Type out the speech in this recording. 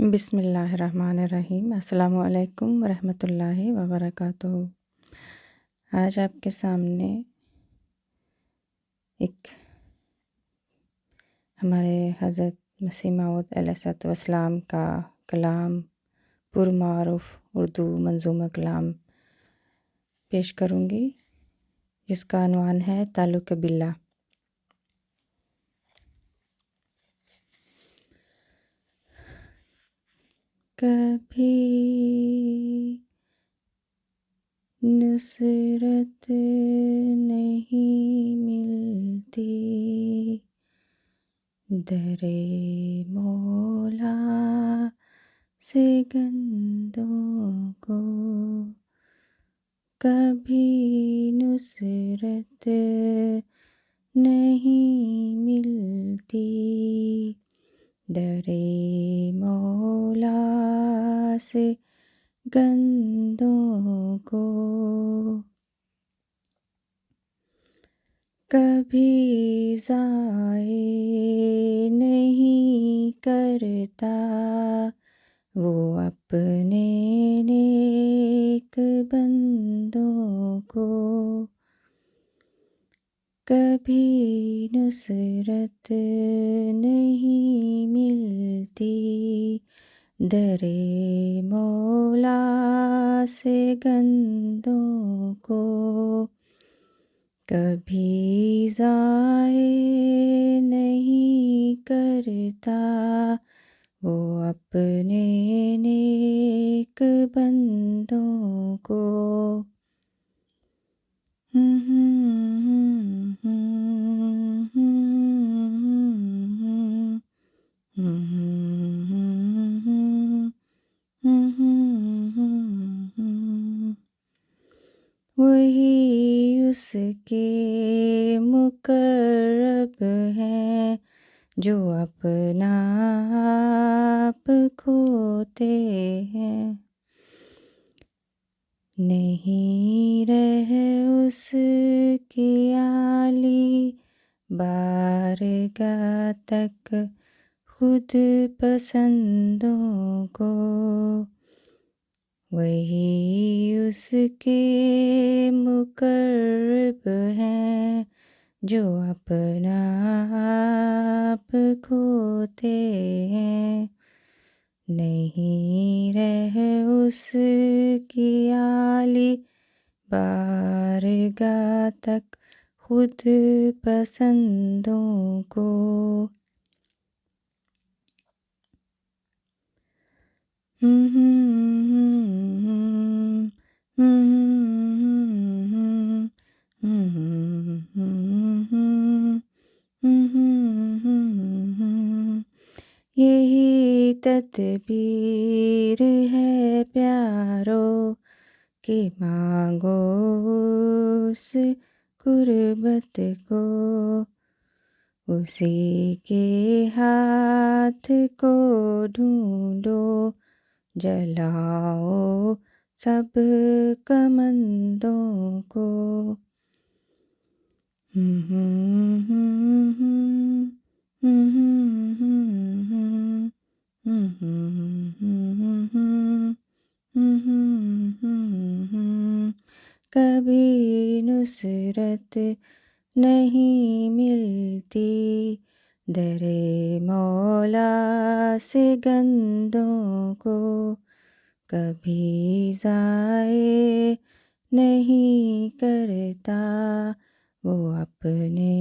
بسم اللہ الرحمن الرحیم۔ السلام علیکم ورحمۃ اللہ وبرکاتہ۔ آج آپ کے سامنے ایک ہمارے حضرت مسیح موعود علیہ الصلوۃ والسلام کا کلام پرمعروف اردو منظومہ کلام پیش کروں گی، جس کا عنوان ہے تعلق باللہ۔ کبھی نصرت نہیں ملتی در مولا سے گندوں کو، کبھی نصرت نہیں ملتی در مولا سے گندوں کو، کبھی ضائع نہیں کرتا وہ اپنے نیک بندوں کو، کبھی نصرت نہیں ملتی در مولا سے گندوں کو، کبھی ضائع نہیں کرتا وہ اپنے نیک بندوں کو۔ وہی اس کے مقرب ہیں جو اپنا آپ کھوتے ہیں، نہیں رہ اس کی عالی بارگاہ تک خود پسندوں کو، وہی اس کے مقرب ہیں جو اپنا آپ کھوتے ہیں، نہیں رہ اس کی عالی بارگاہ تک خود پسندوں کو۔ یہی تدبیر ہے پیارو کہ مانگو اس قربت کو، اسی کے ہاتھ کو ڈھونڈو، جلاؤ سب کمندوں کو۔ کبھی نصرت نہیں ملتی در مولا سے گندوں کو، کبھی ضائع نہیں کرتا وہ اپنے